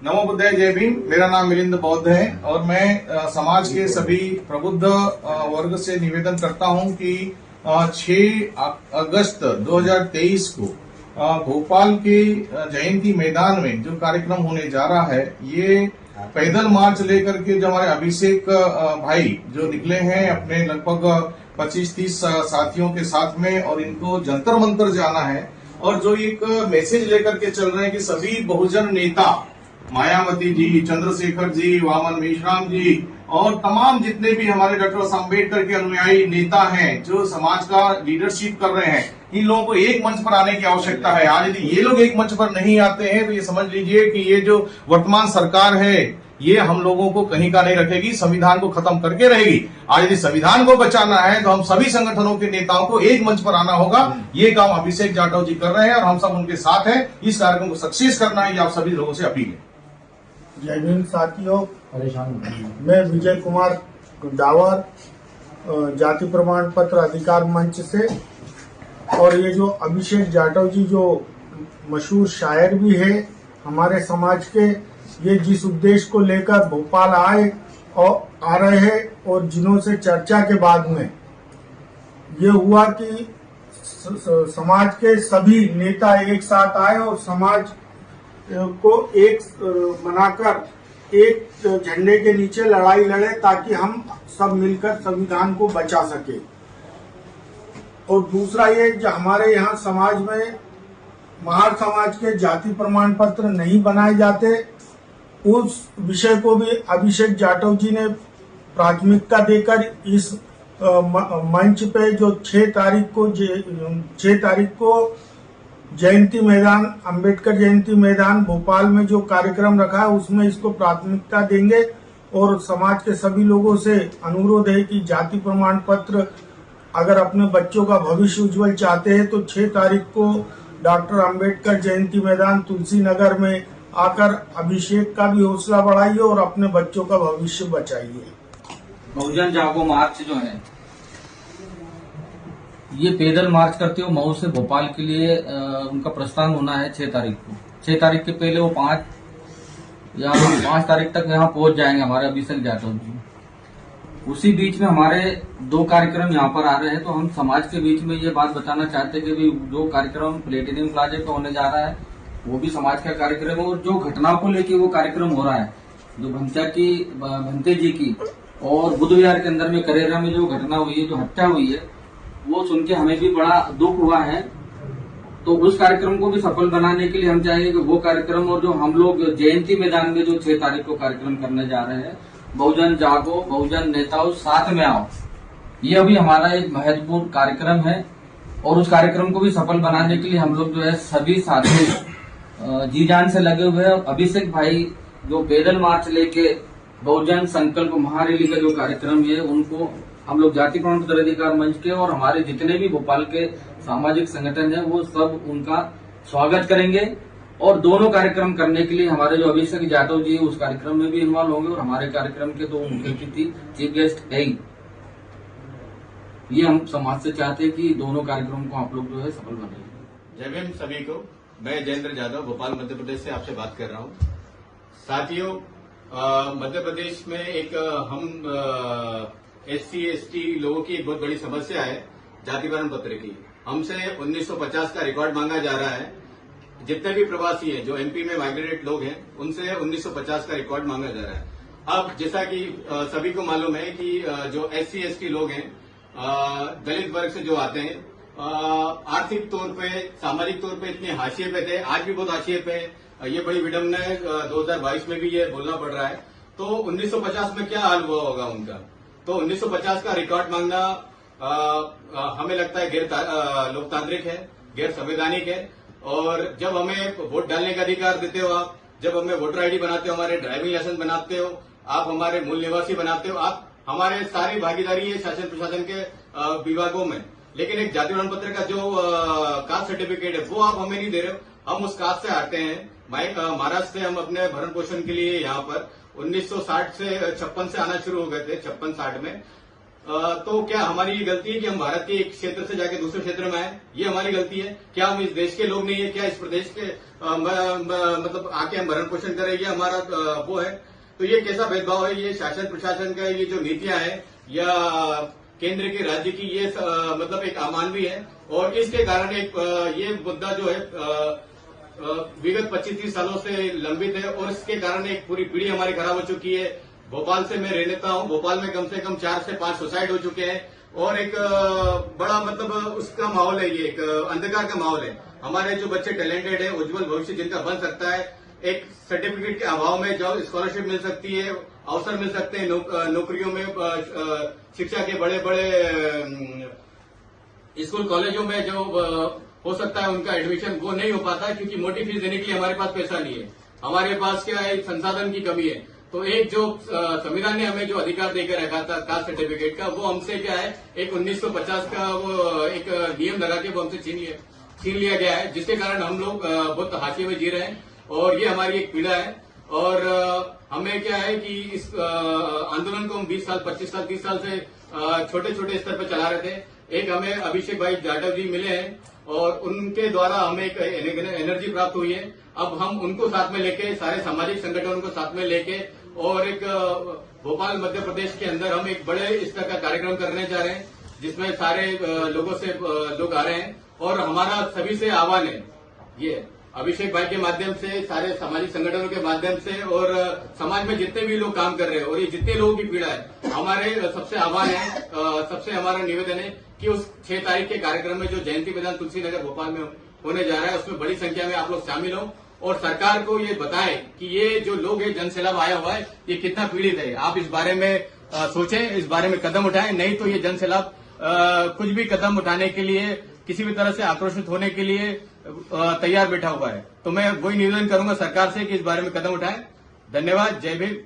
नमो बुद्धाय, जय भीम। मेरा नाम मिलिंद बौद्ध है और मैं समाज के सभी प्रबुद्ध वर्ग से निवेदन करता हूं कि 6 अगस्त 2023 को भोपाल के जयंती मैदान में जो कार्यक्रम होने जा रहा है, ये पैदल मार्च लेकर के जो हमारे अभिषेक भाई जो निकले हैं अपने लगभग 25-30 साथियों के साथ में, और इनको जंतर मंतर जाना है और जो एक मैसेज लेकर के चल रहे हैं कि सभी बहुजन नेता मायावती जी, चंद्रशेखर जी, वामन मेश्राम जी और तमाम जितने भी हमारे डॉक्टर अम्बेडकर के अनुयायी नेता हैं जो समाज का लीडरशिप कर रहे हैं, इन लोगों को एक मंच पर आने की आवश्यकता है। आज यदि ये लोग एक मंच पर नहीं आते हैं तो ये समझ लीजिए कि ये जो वर्तमान सरकार है ये हम लोगों को कहीं का नहीं रखेगी, संविधान को खत्म करके रहेगी। आज यदि संविधान को बचाना है तो हम सभी संगठनों के नेताओं को एक मंच पर आना होगा। ये काम अभिषेक जाटव जी कर रहे हैं और हम सब उनके साथ हैं। इस कार्यक्रम को सक्सेस करना है, ये आप सभी लोगों से अपील है। जय भीम साथियों, मैं विजय कुमार डावर, जाति प्रमाण पत्र अधिकार मंच से। और ये जो अभिषेक जाटव जी जो मशहूर शायर भी है हमारे समाज के, ये जिस उद्देश्य को लेकर भोपाल आए और आ रहे हैं और जिन्हों से चर्चा के बाद में ये हुआ कि समाज के सभी नेता एक साथ आए और समाज को एक बनाकर एक झंडे के नीचे लड़ाई लड़े ताकि हम सब मिलकर संविधान को बचा सके। और दूसरा ये जो हमारे यहाँ समाज में महार समाज के जाति प्रमाण पत्र नहीं बनाए जाते, उस विषय को भी अभिषेक जाटव जी ने प्राथमिकता देकर इस मंच पे जो 6 तारीख को जयंती मैदान, अंबेडकर जयंती मैदान भोपाल में जो कार्यक्रम रखा है उसमें इसको प्राथमिकता देंगे। और समाज के सभी लोगों से अनुरोध है कि जाति प्रमाण पत्र अगर अपने बच्चों का भविष्य उज्जवल चाहते हैं तो 6 तारीख को डॉक्टर अंबेडकर जयंती मैदान तुलसी नगर में आकर अभिषेक का भी हौसला बढ़ाइए और अपने बच्चों का भविष्य बचाइए। बहुजन जागो मार्च जो है ये पैदल मार्च करते हुए मऊ से भोपाल के लिए उनका प्रस्थान होना है 6 तारीख को। 6 तारीख के पहले वो 5 तारीख तक यहाँ पहुंच जाएंगे हमारे अभिषेक जाटव जी। उसी बीच में हमारे 2 कार्यक्रम यहाँ पर आ रहे हैं, तो हम समाज के बीच में ये बात बताना चाहते हैं कि जो कार्यक्रम प्लेटिनियम प्लाजा पे होने जा रहा है वो भी समाज का कार्यक्रम है, और जो घटनाओं को लेके वो कार्यक्रम हो रहा है जो भंते जी की और बुद्ध विहार के अंदर में करेरा में जो घटना हुई है, जो हत्या हुई है, वो सुन के हमें भी बड़ा दुख हुआ है। तो उस कार्यक्रम को भी सफल बनाने के लिए हम चाहेंगे कि वो कार्यक्रम और जो हम लोग जयंती मैदान में जो 6 तारीख को कार्यक्रम करने जा रहे हैं, बहुजन जागो, बहुजन नेताओं साथ में आओ, ये अभी हमारा एक महत्वपूर्ण कार्यक्रम है। और उस कार्यक्रम को भी सफल बनाने के लिए हम लोग जो है सभी साथी जी जान से लगे हुए हैं। अभिषेक भाई जो पैदल मार्च लेके बहुजन संकल्प महारैली का जो कार्यक्रम है, उनको हम लोग जाति प्रमाण पत्र अधिकार मंच के और हमारे जितने भी भोपाल के सामाजिक संगठन है वो सब उनका स्वागत करेंगे। और दोनों कार्यक्रम करने के लिए हमारे जो अभिषेक जाटव जी उस कार्यक्रम में भी इन्वॉल्व होंगे और हमारे कार्यक्रम के 2 मुख्य अतिथि चीफ गेस्ट है। ये हम समाज से चाहते हैं कि दोनों कार्यक्रम को आप लोग जो है सफल बनाइए। जय भीम सभी को। मैं जयेंद्र जाधव भोपाल मध्य प्रदेश से आपसे बात कर रहा हूं। साथियों, मध्य प्रदेश में एक हम SC ST लोगों की एक बहुत बड़ी समस्या है जाति प्रमाण पत्र की। हमसे 1950 का रिकॉर्ड मांगा जा रहा है। जितने भी प्रवासी हैं जो MP में माइग्रेटेड लोग हैं उनसे 1950 का रिकॉर्ड मांगा जा रहा है। अब जैसा कि सभी को मालूम है कि जो SC ST लोग हैं, दलित वर्ग से जो आते हैं, आर्थिक तौर पे, सामाजिक तौर पे इतने हाशिए पे थे, आज भी बहुत हाशिए पे। ये बड़ी विडम्बना है, 2022 में भी ये बोलना पड़ रहा है। तो 1950 में क्या हाल हुआ होगा उनका। तो 1950 का रिकॉर्ड मांगना हमें लगता है गैर लोकतांत्रिक है, गैर संवैधानिक है। और जब हमें वोट डालने का अधिकार देते हो आप, जब हमें वोटर ID बनाते हो, हमारे ड्राइविंग लाइसेंस बनाते हो, आप हमारे मूल निवासी बनाते हो, आप हमारे सारी भागीदारी है शासन प्रशासन के विभागों में, लेकिन एक जाति प्रमाण पत्र का जो कास्ट सर्टिफिकेट है वो आप हमें नहीं दे रहे हो। हम उस कास्ट से आते हैं। महाराष्ट्र से हम अपने भरण पोषण के लिए यहाँ पर 1960 से 56 से आना शुरू हो गए थे, 56-60 में। तो क्या हमारी ये गलती है कि हम भारत के एक क्षेत्र से जाके दूसरे क्षेत्र में आए? ये हमारी गलती है? क्या हम इस देश के लोग नहीं है? क्या इस प्रदेश के मतलब आके हम भरण पोषण करें? ये हमारा वो है? तो ये कैसा भेदभाव है? ये शासन प्रशासन का ये जो नीतियां है या केंद्र की राज्य की ये मतलब एक अमानवीय है। और इसके कारण एक ये मुद्दा जो है विगत 25-30 सालों से लंबित है और इसके कारण एक पूरी पीढ़ी हमारी खराब हो चुकी है। भोपाल से मैं रहता हूं, भोपाल में कम से कम 4 से 5 सुसाइड हो चुके हैं और एक बड़ा मतलब उसका माहौल है, ये एक अंधकार का माहौल है। हमारे जो बच्चे टैलेंटेड है, उज्जवल भविष्य जिनका बन सकता है, एक सर्टिफिकेट के अभाव में जो स्कॉलरशिप मिल सकती है, अवसर मिल सकते हैं नौकरियों में, शिक्षा के बड़े बड़े स्कूल कॉलेजों में जो हो सकता है उनका एडमिशन वो नहीं हो पाता क्योंकि मोटी फीस देने के लिए हमारे पास पैसा नहीं है। हमारे पास क्या है, संसाधन की कमी है। तो एक जो संविधान ने हमें जो अधिकार देकर रखा था कास्ट सर्टिफिकेट का, वो हमसे क्या है एक 1950 का वो एक नियम लगा के वो हमसे छीन लिया गया है, जिसके कारण हम लोग बहुत हाशिए में जी रहे हैं और ये हमारी एक पीड़ा है। और हमें क्या है कि इस आंदोलन को हम 20 साल 25 साल 30 साल से छोटे छोटे स्तर पर चला रहे थे। एक हमें अभिषेक भाई जाटव जी मिले हैं और उनके द्वारा हमें एक एनर्जी प्राप्त हुई है। अब हम उनको साथ में लेके, सारे सामाजिक संगठनों को साथ में लेके और एक भोपाल मध्य प्रदेश के अंदर हम एक बड़े स्तर का कार्यक्रम करने जा रहे हैं जिसमें सारे लोगों से लोग आ रहे हैं। और हमारा सभी से आह्वान है, ये अभिषेक भाई के माध्यम से, सारे सामाजिक संगठनों के माध्यम से और समाज में जितने भी लोग काम कर रहे हैं और ये जितने लोगों की पीड़ा है, हमारे सबसे आह्वान है, सबसे हमारा निवेदन है कि उस 6 तारीख के कार्यक्रम में जो जयंती मैदान तुलसी नगर भोपाल में होने जा रहा है उसमें बड़ी संख्या में आप लोग शामिल हो और सरकार को ये बताएं कि ये जो लोग है, जनसैलाब आया हुआ है, ये कितना पीड़ित है। आप इस बारे में सोचें, इस बारे में कदम उठाएं, नहीं तो ये जनसैलाब कुछ भी कदम उठाने के लिए, किसी भी तरह से आक्रोशित होने के लिए तैयार बैठा हुआ है। तो मैं वही निवेदन करूंगा सरकार से कि इस बारे में कदम उठाएं। धन्यवाद। जय भीम।